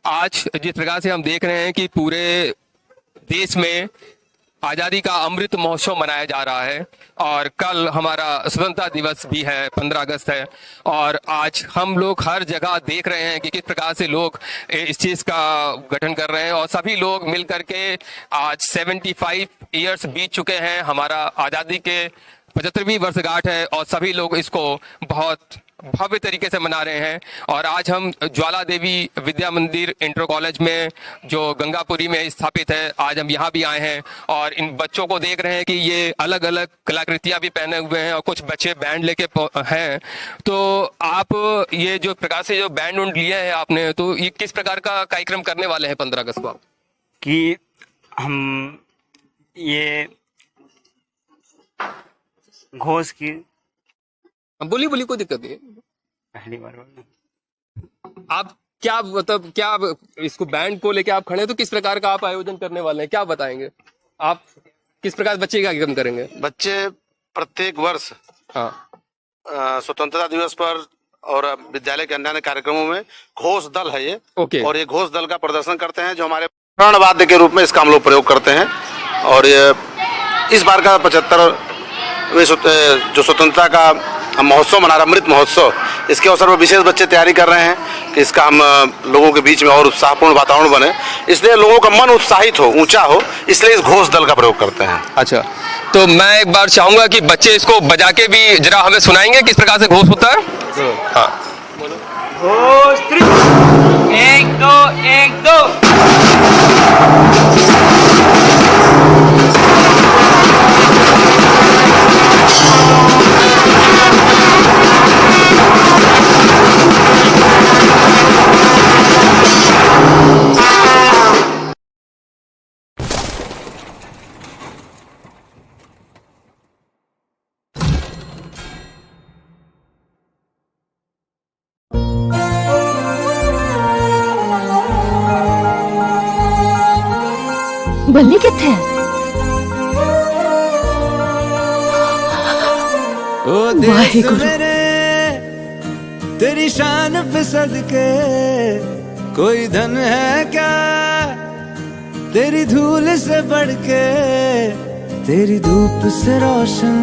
आज जिस प्रकार से हम देख रहे हैं कि पूरे देश में आजादी का अमृत महोत्सव मनाया जा रहा है और कल हमारा स्वतंत्रता दिवस भी है, 15 अगस्त है। और आज हम लोग हर जगह देख रहे हैं कि किस प्रकार से लोग इस चीज का गठन कर रहे हैं और सभी लोग मिल करके आज 75 इयर्स बीत चुके हैं, हमारा आजादी के 75वीं वर्षगांठ है और सभी लोग इसको बहुत भव्य तरीके से मना रहे हैं। और आज हम ज्वाला देवी विद्या मंदिर इंटर कॉलेज में जो गंगापुरी में स्थापित है, आज हम यहाँ भी आए हैं और इन बच्चों को देख रहे हैं कि ये अलग अलग कलाकृतियां भी पहने हुए हैं और कुछ बच्चे बैंड लेके हैं। तो आप ये जो प्रकार से जो बैंड उंड लिए हैं आपने, तो ये किस प्रकार का कार्यक्रम करने वाले हैं 15 अगस्त को आप? कि हम ये घोष की बोलिए कोई दिक्कत नहीं है। पहली बार आप क्या मतलब क्या इसको बैंड को लेके आप खड़े हैं, तो किस प्रकार का आप आयोजन करने वाले हैं, क्या बताएंगे आप? किस प्रकार बच्चे का कार्यक्रम करेंगे? बच्चे प्रत्येक वर्ष स्वतंत्रता दिवस पर और विद्यालय के अन्य कार्यक्रमों में घोष दल है ये। ओके। और ये घोष दल का प्रदर्शन करते हैं, जो हमारे प्रणवाद्य के रूप में इसका हम लोग प्रयोग करते हैं। और ये इस बार का 75वें जो स्वतंत्रता का महोत्सव मना रहा, अमृत महोत्सव, इसके अवसर पर विशेष बच्चे तैयारी कर रहे हैं कि इसका हम लोगों के बीच में और उत्साहपूर्ण वातावरण बने, इसलिए लोगों का मन उत्साहित हो, ऊंचा हो, इसलिए इस घोष दल का प्रयोग करते हैं। अच्छा, तो मैं एक बार चाहूंगा कि बच्चे इसको बजा के भी जरा हमें सुनाएंगे किस प्रकार से घोष होता है। हाँ, घोष 1 2 1 2। बल्ली किथे ओ देश मेरे तेरी शान पे सदके, कोई धन है क्या तेरी धूल से बढ़ के, तेरी धूप से रोशन,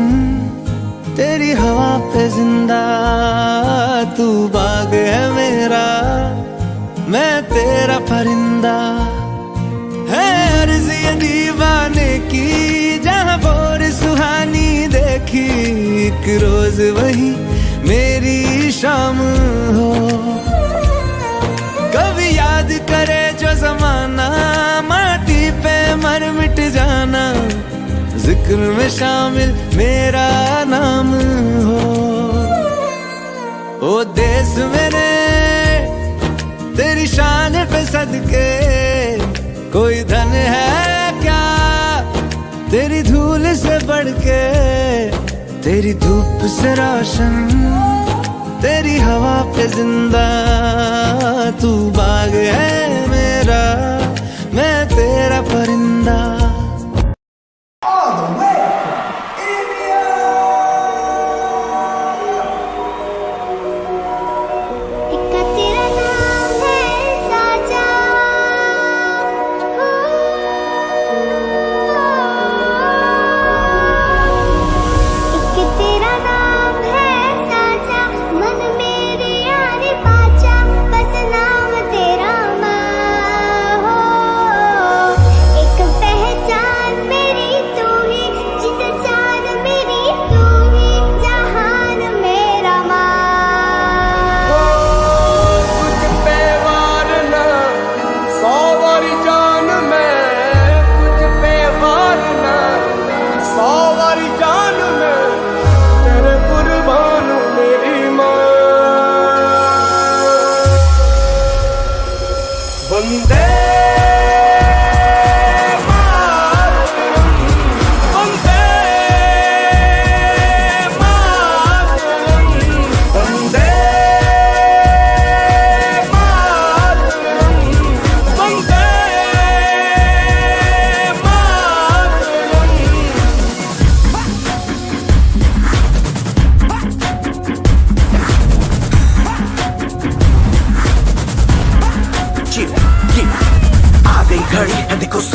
तेरी हवा पे जिंदा, तू बाग है मेरा, मैं तेरा परिंदा। है अर्ज़ ये दीवाने की, जहाँ बोर सुहानी देखी, एक रोज वही मेरी शाम हो। कभी याद करे जो जमाना, माटी पे मर मिट जाना, जिक्र में शामिल मेरा नाम हो। ओ देश मेरे तेरी शान पे सदके, कोई धन है क्या तेरी धूल से बढ़ के, तेरी धूप से रोशन, तेरी हवा पे जिंदा, तू बाग है मेरा, मैं तेरा परिंदा। पहले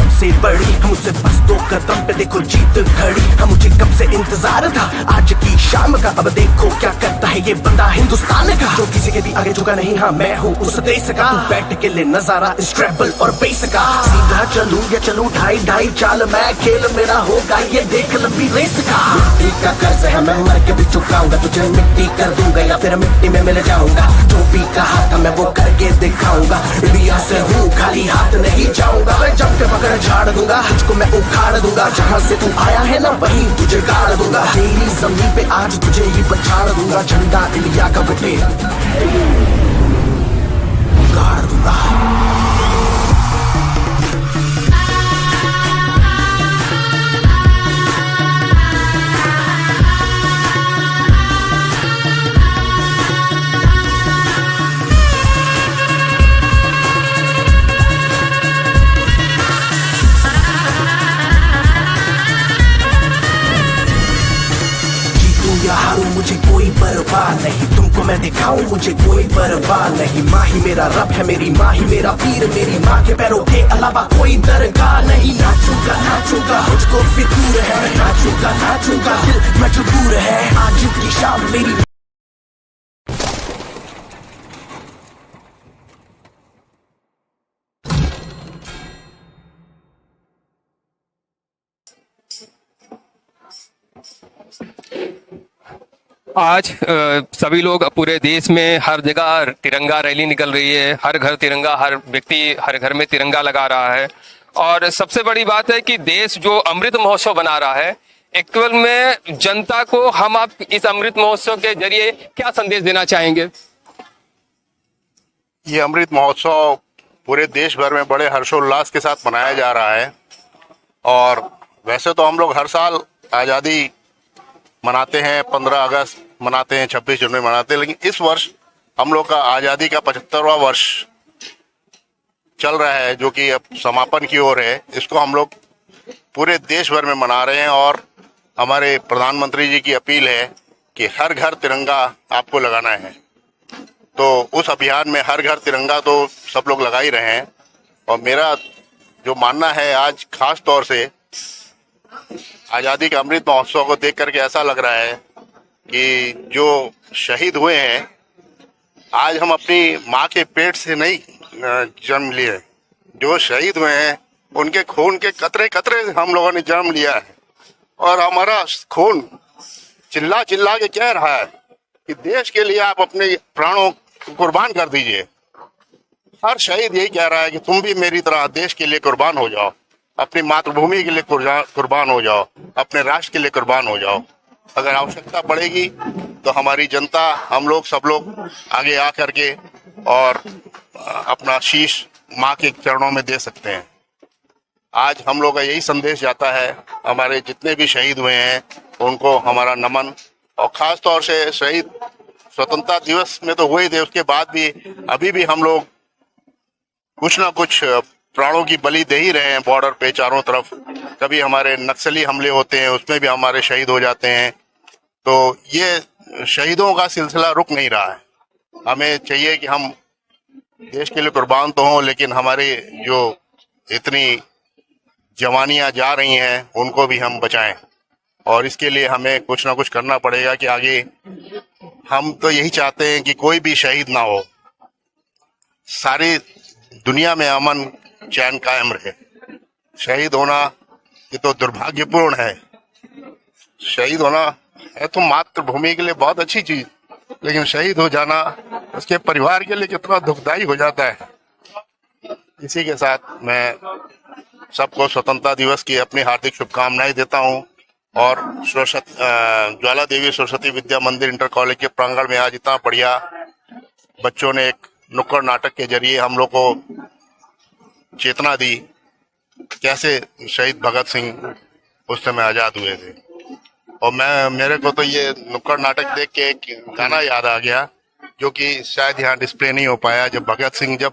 सबसे बड़ी, हम मुझसे बस 2 कदम पे देखो जीत खड़ी। हम मुझे कब से इंतजार था आज की शाम का, अब देखो क्या करता है ये बंदा हिंदुस्तान का, जो किसी के भी आगे झुका नहीं। हाँ मैं हूँ उस देश का, बैठ के ले नजारा इस ट्रैवल और बेस का। सीधा चलूं या चलूं ढाई ढाई चाल, मैं खेल मेरा होगा ये देख लंबी रेस का। मिट्टी का कर्ज है मैं मर के भी चुकाऊंगा, तुझे मिट्टी कर दूंगा या फिर मिट्टी में मिल जाऊंगा। जो भी कहा था मैं वो करके दिखाऊंगा, इंडिया से हूँ खाली हाथ नहीं जाऊंगा। मैं जब के पकड़ झाड़ दूंगा, तुझको मैं उखाड़ दूंगा। जहाँ से तू आया है ना वहीं तुझे गाड़ दूंगा। तेरी जमीन पे आज तुझे ही पछाड़ दूंगा, झंडा इंडिया का बटे गाड़ दूंगा। हारूं मुझे कोई परवाह नहीं, तुमको मैं दिखाऊं मुझे कोई परवाह नहीं। माँ ही मेरा रब है, मेरी माँ ही मेरा पीर, मेरी माँ के पैरों के अलावा कोई दरगाह नहीं। नाचूंगा नाचूंगा मुझको फितूर है, नाचूंगा नाचूंगा दिल मजबूर है। आज की शाम मेरी आज सभी लोग पूरे देश में हर जगह तिरंगा रैली निकल रही है, हर घर तिरंगा, हर व्यक्ति हर घर में तिरंगा लगा रहा है। और सबसे बड़ी बात है कि देश जो अमृत महोत्सव बना रहा है, एक्चुअल में जनता को हम आप इस अमृत महोत्सव के जरिए क्या संदेश देना चाहेंगे? ये अमृत महोत्सव पूरे देश भर में बड़े हर्षोल्लास के साथ मनाया जा रहा है। और वैसे तो हम लोग हर साल आज़ादी मनाते हैं, 15 अगस्त मनाते हैं, 26 जनवरी मनाते हैं, लेकिन इस वर्ष हम लोग का आज़ादी का 75वां वर्ष चल रहा है, जो कि अब समापन की ओर है। इसको हम लोग पूरे देश भर में मना रहे हैं और हमारे प्रधानमंत्री जी की अपील है कि हर घर तिरंगा आपको लगाना है। तो उस अभियान में हर घर तिरंगा तो सब लोग लगा ही रहे हैं। और मेरा जो मानना है, आज खास तौर से आज़ादी का अमृत महोत्सव को देख करके ऐसा लग रहा है कि जो शहीद हुए हैं, आज हम अपनी माँ के पेट से नहीं जन्म लिए, जो शहीद हुए हैं उनके खून के कतरे कतरे हम लोगों ने जन्म लिया है। और हमारा खून चिल्ला चिल्ला के कह रहा है कि देश के लिए आप अपने प्राणों को कुर्बान कर दीजिए। हर शहीद यही कह रहा है कि तुम भी मेरी तरह देश के लिए कुर्बान हो जाओ, अपनी मातृभूमि के लिए कुर्बान हो जाओ, अपने राष्ट्र के लिए कुर्बान हो जाओ। अगर आवश्यकता पड़ेगी तो हमारी जनता, हम लोग सब लोग आगे आ करके और अपना शीश माँ के चरणों में दे सकते हैं। आज हम लोग का यही संदेश जाता है, हमारे जितने भी शहीद हुए हैं उनको हमारा नमन। और खास तौर से शहीद स्वतंत्रता दिवस में तो हुए थे, उसके बाद भी अभी भी हम लोग कुछ ना कुछ प्राणों की बलि दे ही रहे हैं बॉर्डर पे चारों तरफ। कभी हमारे नक्सली हमले होते हैं, उसमें भी हमारे शहीद हो जाते हैं। तो ये शहीदों का सिलसिला रुक नहीं रहा है। हमें चाहिए कि हम देश के लिए कुर्बान तो हों, लेकिन हमारे जो इतनी जवानियां जा रही हैं उनको भी हम बचाएं। और इसके लिए हमें कुछ ना कुछ करना पड़ेगा कि आगे हम तो यही चाहते हैं कि कोई भी शहीद ना हो, सारी दुनिया में अमन चैन कायम रहे। शहीद होना ये तो दुर्भाग्यपूर्ण है। शहीद होना है तो मातृभूमि के लिए बहुत अच्छी चीज, लेकिन शहीद हो जाना उसके परिवार के लिए कितना दुखदाई हो जाता है। इसी के साथ मैं सबको स्वतंत्रता दिवस की अपनी हार्दिक शुभकामनाएं देता हूं। और ज्वाला देवी सरस्वती विद्या मंदिर इंटर कॉलेज के प्रांगण में आज इतना बढ़िया बच्चों ने एक नुक्कड़ नाटक के जरिए हम लोग को चेतना दी, कैसे शहीद भगत सिंह उस समय आजाद हुए थे। और मेरे को तो ये नुक्कड़ नाटक देख के एक गाना याद आ गया, जो कि शायद यहाँ डिस्प्ले नहीं हो पाया। जब भगत सिंह जब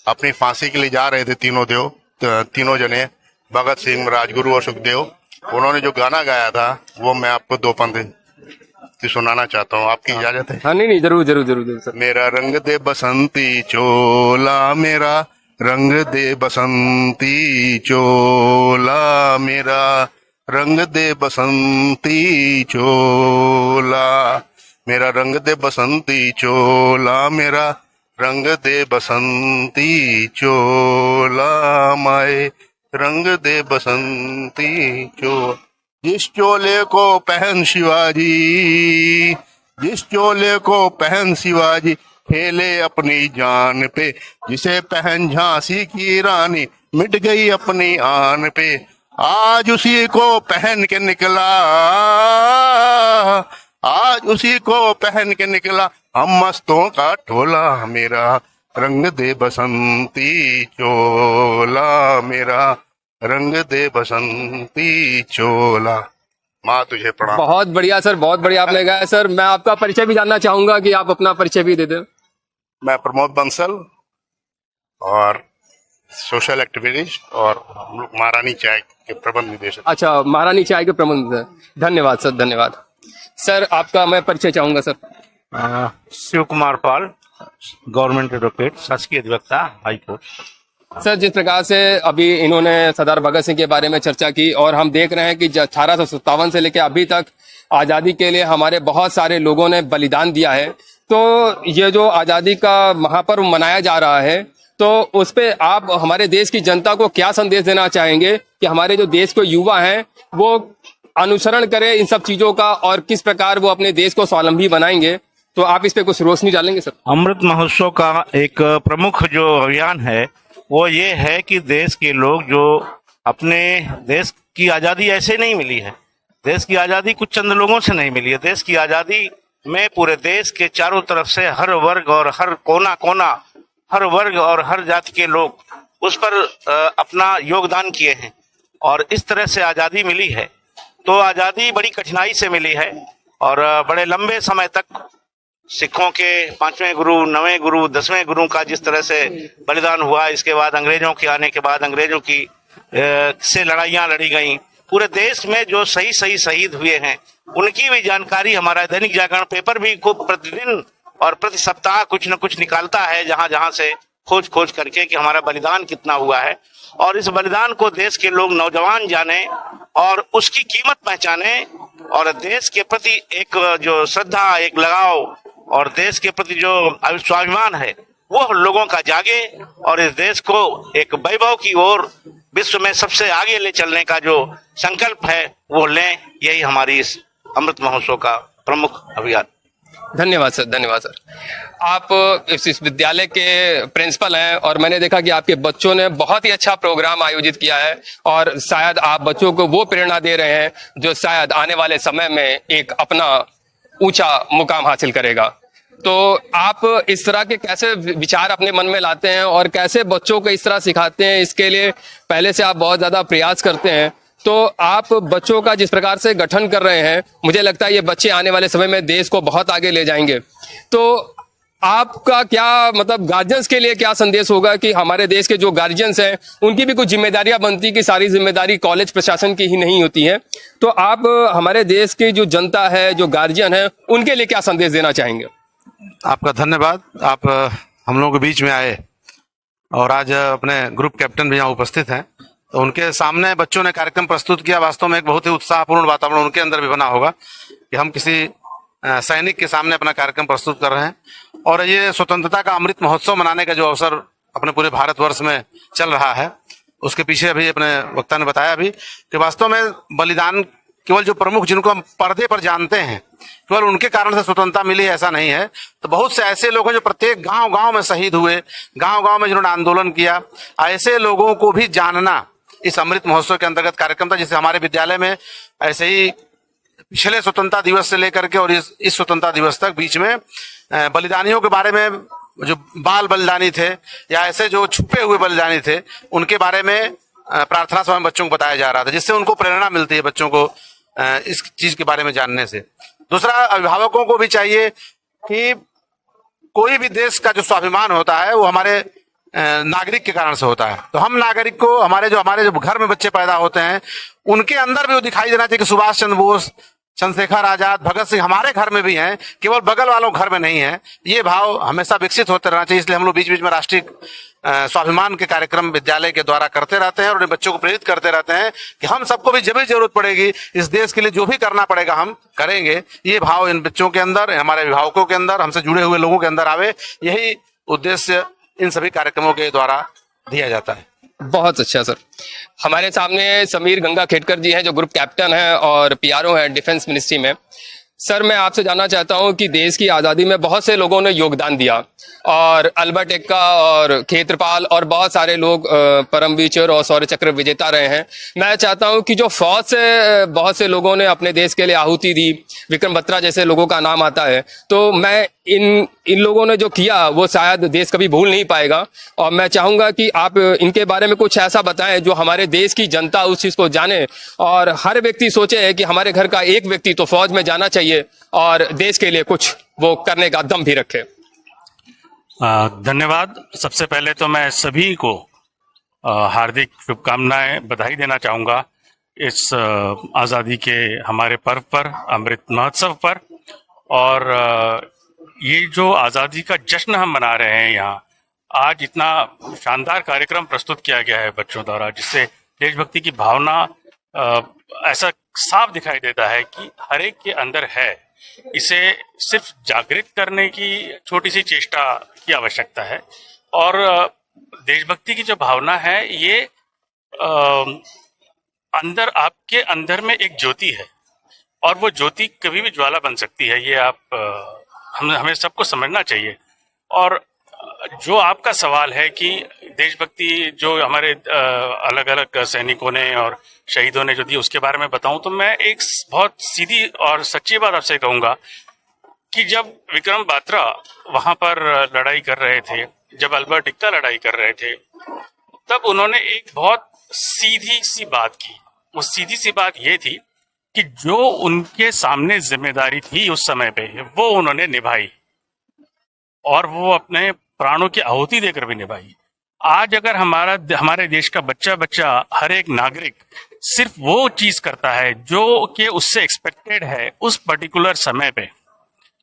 अपनी फांसी के लिए जा रहे थे, तीनों जने, भगत सिंह, राजगुरु और सुखदेव, उन्होंने जो गाना गाया था वो मैं आपको 2 पंक्ति सुनाना चाहता हूँ। आपकी इजाजत है? हाँ, नहीं, जरूर जरूर जरूर जरूर सर। मेरा रंग दे बसंती चोला, मेरा रंग दे बसंती चोला मेरा, रंग दे बसंती चोला मेरा, रंग दे बसंती चोला मेरा, रंग दे बसंती चोला माए, रंग दे बसंती चोला। जिस चोले को पहन शिवाजी, जिस चोले को पहन शिवाजी, खेले अपनी जान पे, जिसे पहन झांसी की रानी, मिट गई अपनी आन पे। आज उसी को पहन के निकला, आज उसी को पहन के निकला, हम मस्तों का टोला मेरा, रंग दे बसंती चोला मेरा, रंग दे बसंती चोला। माँ तुझे प्रणाम। बहुत बढ़िया सर, बहुत बढ़िया आपने गाया सर। मैं आपका परिचय भी जानना चाहूंगा कि आप अपना परिचय भी दे दें। मैं प्रमोद बंसल और सोशल एक्टिविस्ट और महारानी चाय के प्रबंध निदेशक। अच्छा, महारानी चाय के प्रबंध। धन्यवाद सर, धन्यवाद सर। आपका मैं परिचय चाहूंगा sir. Shiv Kumar Pal, government advocate, शासकीय अधिवक्ता, हाई कोर्ट। सर, जिस प्रकार से अभी इन्होंने सरदार भगत सिंह के बारे में चर्चा की और हम देख रहे हैं कि 1857 से लेकर अभी तक आजादी के लिए हमारे बहुत सारे लोगों ने बलिदान दिया है, तो ये जो आजादी का महापर्व मनाया जा रहा है, तो उस पे आप हमारे देश की जनता को क्या संदेश देना चाहेंगे कि हमारे जो देश के युवा हैं वो अनुसरण करें इन सब चीजों का और किस प्रकार वो अपने देश को स्वावलंबी बनाएंगे? तो आप इस पे कुछ रोशनी डालेंगे सर? अमृत महोत्सव का एक प्रमुख जो अभियान है वो ये है कि देश के लोग जो अपने देश की आजादी ऐसे नहीं मिली है, देश की आजादी कुछ चंद लोगों से नहीं मिली है। देश की आजादी में पूरे देश के चारों तरफ से हर वर्ग और हर कोना कोना, हर वर्ग और हर जाति के लोग उस पर अपना योगदान किए हैं और इस तरह से आजादी मिली है। तो आजादी बड़ी कठिनाई से मिली है और बड़े लंबे समय तक सिखों के 5वें गुरु, 9वें गुरु, 10वें गुरु का जिस तरह से बलिदान हुआ, इसके बाद अंग्रेजों के आने के बाद अंग्रेजों की से लड़ाइयां लड़ी गई। पूरे देश में जो सही सही शहीद हुए हैं उनकी भी जानकारी हमारा दैनिक जागरण पेपर भी खूब प्रतिदिन और प्रति सप्ताह कुछ न कुछ निकालता है, जहां जहां से खोज खोज करके कि हमारा बलिदान कितना हुआ है। और इस बलिदान को देश के लोग, नौजवान जाने और उसकी कीमत पहचाने और देश के प्रति एक जो श्रद्धा, एक लगाव और देश के प्रति जो स्वाभिमान है वो लोगों का जागे और इस देश को एक वैभव की ओर विश्व में सबसे आगे ले चलने का जो संकल्प है वो लें। यही हमारी इस अमृत महोत्सव का प्रमुख अभियान। धन्यवाद सर, धन्यवाद सर। आप इस विद्यालय के प्रिंसिपल हैं और मैंने देखा कि आपके बच्चों ने बहुत ही अच्छा प्रोग्राम आयोजित किया है और शायद आप बच्चों को वो प्रेरणा दे रहे हैं जो शायद आने वाले समय में एक अपना ऊंचा मुकाम हासिल करेगा। तो आप इस तरह के कैसे विचार अपने मन में लाते हैं और कैसे बच्चों को इस तरह सिखाते हैं? इसके लिए पहले से आप बहुत ज्यादा प्रयास करते हैं, तो आप बच्चों का जिस प्रकार से गठन कर रहे हैं, मुझे लगता है ये बच्चे आने वाले समय में देश को बहुत आगे ले जाएंगे। तो आपका क्या मतलब गार्जियंस के लिए क्या संदेश होगा कि हमारे देश के जो गार्जियंस हैं उनकी भी कुछ जिम्मेदारियां बनती कि सारी जिम्मेदारी कॉलेज प्रशासन की ही नहीं होती है, तो आप हमारे देश की जो जनता है, जो गार्जियन है, उनके लिए क्या संदेश देना चाहेंगे? आपका धन्यवाद। आप हम लोगों के बीच में आए और आज अपने ग्रुप कैप्टन भी यहाँ उपस्थित हैं, तो उनके सामने बच्चों ने कार्यक्रम प्रस्तुत किया। वास्तव में एक बहुत ही उत्साहपूर्ण वातावरण उनके अंदर भी बना होगा कि हम किसी सैनिक के सामने अपना कार्यक्रम प्रस्तुत कर रहे हैं। और ये स्वतंत्रता का अमृत महोत्सव मनाने का जो अवसर अपने पूरे भारतवर्ष में चल रहा है, उसके पीछे अभी अपने वक्ता ने बताया भी कि वास्तव में बलिदान केवल जो प्रमुख जिनको हम पर्दे पर जानते हैं केवल उनके कारण से स्वतंत्रता मिली है ऐसा नहीं है। तो बहुत से ऐसे लोग हैं जो प्रत्येक गांव गांव में शहीद हुए, गांव गांव में जिन्होंने आंदोलन किया, ऐसे लोगों को भी जानना इस अमृत महोत्सव के अंतर्गत कार्यक्रम था। जिससे हमारे विद्यालय में ऐसे ही पिछले स्वतंत्रता दिवस से लेकर के और इस स्वतंत्रता दिवस तक बीच में बलिदानियों के बारे में, जो बाल बलिदानी थे या ऐसे जो छुपे हुए बलिदानी थे, उनके बारे में प्रार्थना सभा में बच्चों को बताया जा रहा था, जिससे उनको प्रेरणा मिलती है बच्चों को इस चीज के बारे में जानने से। दूसरा, अभिभावकों को भी चाहिए कि कोई भी देश का जो स्वाभिमान होता है वो हमारे नागरिक के कारण से होता है। तो हम नागरिक को हमारे जो घर में बच्चे पैदा होते हैं उनके अंदर भी वो दिखाई देना चाहिए कि सुभाष चंद्र बोस, चंद्रशेखर आजाद, भगत सिंह हमारे घर में भी हैं, केवल बगल वालों घर में नहीं है। ये भाव हमेशा विकसित होते रहना चाहिए। इसलिए हम लोग बीच बीच में राष्ट्रीय स्वाभिमान के कार्यक्रम विद्यालय के द्वारा करते रहते हैं और उन्हें बच्चों को प्रेरित करते रहते हैं कि हम सबको भी जब भी जरूरत पड़ेगी इस देश के लिए जो भी करना पड़ेगा हम करेंगे। ये भाव इन बच्चों के अंदर, हमारे अभिभावकों के अंदर, हमसे जुड़े हुए लोगों के अंदर आवे, यही उद्देश्य इन सभी कार्यक्रमों के द्वारा दिया जाता है। बहुत अच्छा सर। हमारे सामने समीर गंगा खेडकर जी हैं जो ग्रुप कैप्टन हैं और पीआरओ हैं डिफेंस मिनिस्ट्री में। सर मैं आपसे जानना चाहता हूं कि देश की आज़ादी में बहुत से लोगों ने योगदान दिया और अल्बर्ट एक्का और खेत्रपाल और बहुत सारे लोग परमवीर चक्र और शौर्य चक्र विजेता रहे हैं। मैं चाहता हूं कि जो फौज से बहुत से लोगों ने अपने देश के लिए आहुति दी, विक्रम बत्रा जैसे लोगों का नाम आता है, तो मैं इन लोगों ने जो किया वो शायद देश कभी भूल नहीं पाएगा और मैं चाहूंगा कि आप इनके बारे में कुछ ऐसा बताएं जो हमारे देश की जनता उस चीज को जाने और हर व्यक्ति सोचे कि हमारे घर का एक व्यक्ति तो फौज में जाना चाहिए और देश के लिए कुछ वो करने का दम भी रखे। धन्यवाद। सबसे पहले तो मैं सभी को हार्दिक शुभकामनाएं, बधाई देना चाहूँगा इस आज़ादी के हमारे पर्व पर, अमृत महोत्सव पर। और ये जो आज़ादी का जश्न हम मना रहे हैं यहाँ, आज इतना शानदार कार्यक्रम प्रस्तुत किया गया है बच्चों द्वारा, जिससे देशभक्ति की भावना ऐसा साफ दिखाई देता है कि हर एक के अंदर है। इसे सिर्फ जागृत करने की छोटी सी चेष्टा की आवश्यकता है और देशभक्ति की जो भावना है ये अंदर, आपके अंदर में एक ज्योति है और वो ज्योति कभी भी ज्वाला बन सकती है। ये आप हमें सबको समझना चाहिए। और जो आपका सवाल है कि देशभक्ति जो हमारे अलग अलग सैनिकों ने और शहीदों ने जो दी उसके बारे में बताऊं, तो मैं एक बहुत सीधी और सच्ची बात आपसे कहूंगा कि जब विक्रम बात्रा वहां पर लड़ाई कर रहे थे, जब अल्बर्ट एक्का लड़ाई कर रहे थे, तब उन्होंने एक बहुत सीधी सी बात की। वो सीधी सी बात ये थी कि जो उनके सामने जिम्मेदारी थी उस समय पे वो उन्होंने निभाई और वो अपने प्राणों की आहुति देकर भी निभाई। आज अगर हमारे देश का बच्चा हर एक नागरिक सिर्फ वो चीज करता है जो कि उससे एक्सपेक्टेड है उस पर्टिकुलर समय पे,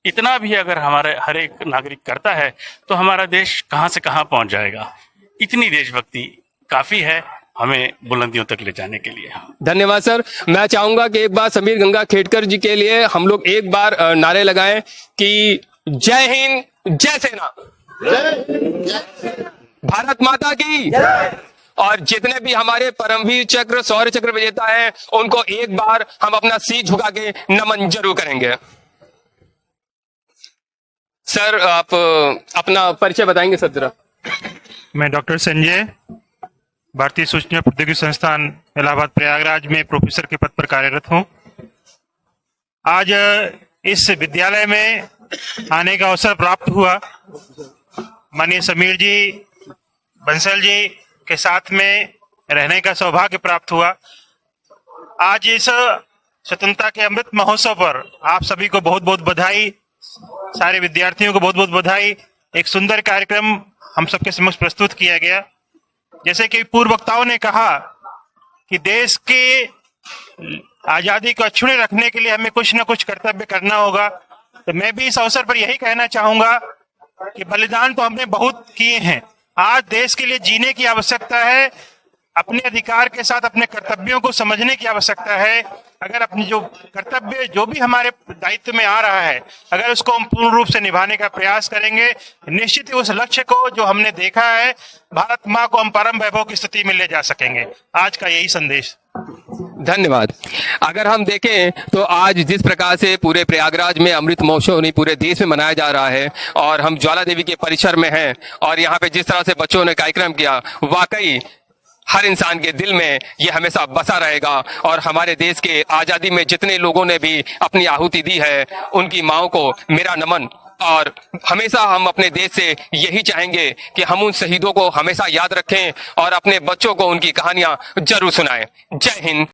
इतना भी अगर हमारे हर एक नागरिक करता है तो हमारा देश कहां से कहां पहुंच जाएगा। इतनी देशभक्ति काफी है हमें बुलंदियों तक ले जाने के लिए। धन्यवाद सर। मैं चाहूंगा कि एक बार समीर गंगा खेडकर जी के लिए हम लोग एक बार नारे लगाएं कि जय हिंद, जय सेना, भारत माता की। और जितने भी हमारे परमवीर चक्र, शौर्य चक्र विजेता हैं उनको एक बार हम अपना शीश झुका के नमन जरूर करेंगे। सर आप अपना परिचय बताएंगे सर जरा। मैं डॉक्टर संजय, भारतीय सूचना प्रौद्योगिकी संस्थान इलाहाबाद प्रयागराज में प्रोफेसर के पद पर कार्यरत हूं। आज इस विद्यालय में आने का अवसर प्राप्त हुआ। माननीय समीर जी, बंसल जी के साथ में रहने का सौभाग्य प्राप्त हुआ। आज इस स्वतंत्रता के अमृत महोत्सव पर आप सभी को बहुत बहुत बधाई, सारे विद्यार्थियों को बहुत बहुत बधाई। एक सुंदर कार्यक्रम हम सबके समक्ष प्रस्तुत किया गया। जैसे कि पूर्व वक्ताओं ने कहा कि देश के आजादी को अक्षुण्ण रखने के लिए हमें कुछ न कुछ कर्तव्य करना होगा, तो मैं भी इस अवसर पर यही कहना चाहूंगा कि बलिदान तो हमने बहुत किए हैं, आज देश के लिए जीने की आवश्यकता है। अपने अधिकार के साथ अपने कर्तव्यों को समझने की आवश्यकता है। अगर अपनी जो कर्तव्य जो भी हमारे दायित्व में आ रहा है, अगर उसको हम पूर्ण रूप से निभाने का प्रयास करेंगे, निश्चित ही उस लक्ष्य को जो हमने देखा है, भारत माँ को हम परम वैभव की स्थिति में ले जा सकेंगे। आज का यही संदेश। धन्यवाद। अगर हम देखें तो आज जिस प्रकार से पूरे प्रयागराज में अमृत महोत्सव नहीं पूरे देश में मनाया जा रहा है और हम ज्वाला देवी के परिसर में हैं और यहाँ पे जिस तरह से बच्चों ने कार्यक्रम किया, वाकई हर इंसान के दिल में ये हमेशा बसा रहेगा। और हमारे देश के आजादी में जितने लोगों ने भी अपनी आहुति दी है उनकी माओं को मेरा नमन। और हमेशा हम अपने देश से यही चाहेंगे कि हम उन शहीदों को हमेशा याद रखें और अपने बच्चों को उनकी कहानियां जरूर सुनाएं। जय हिंद,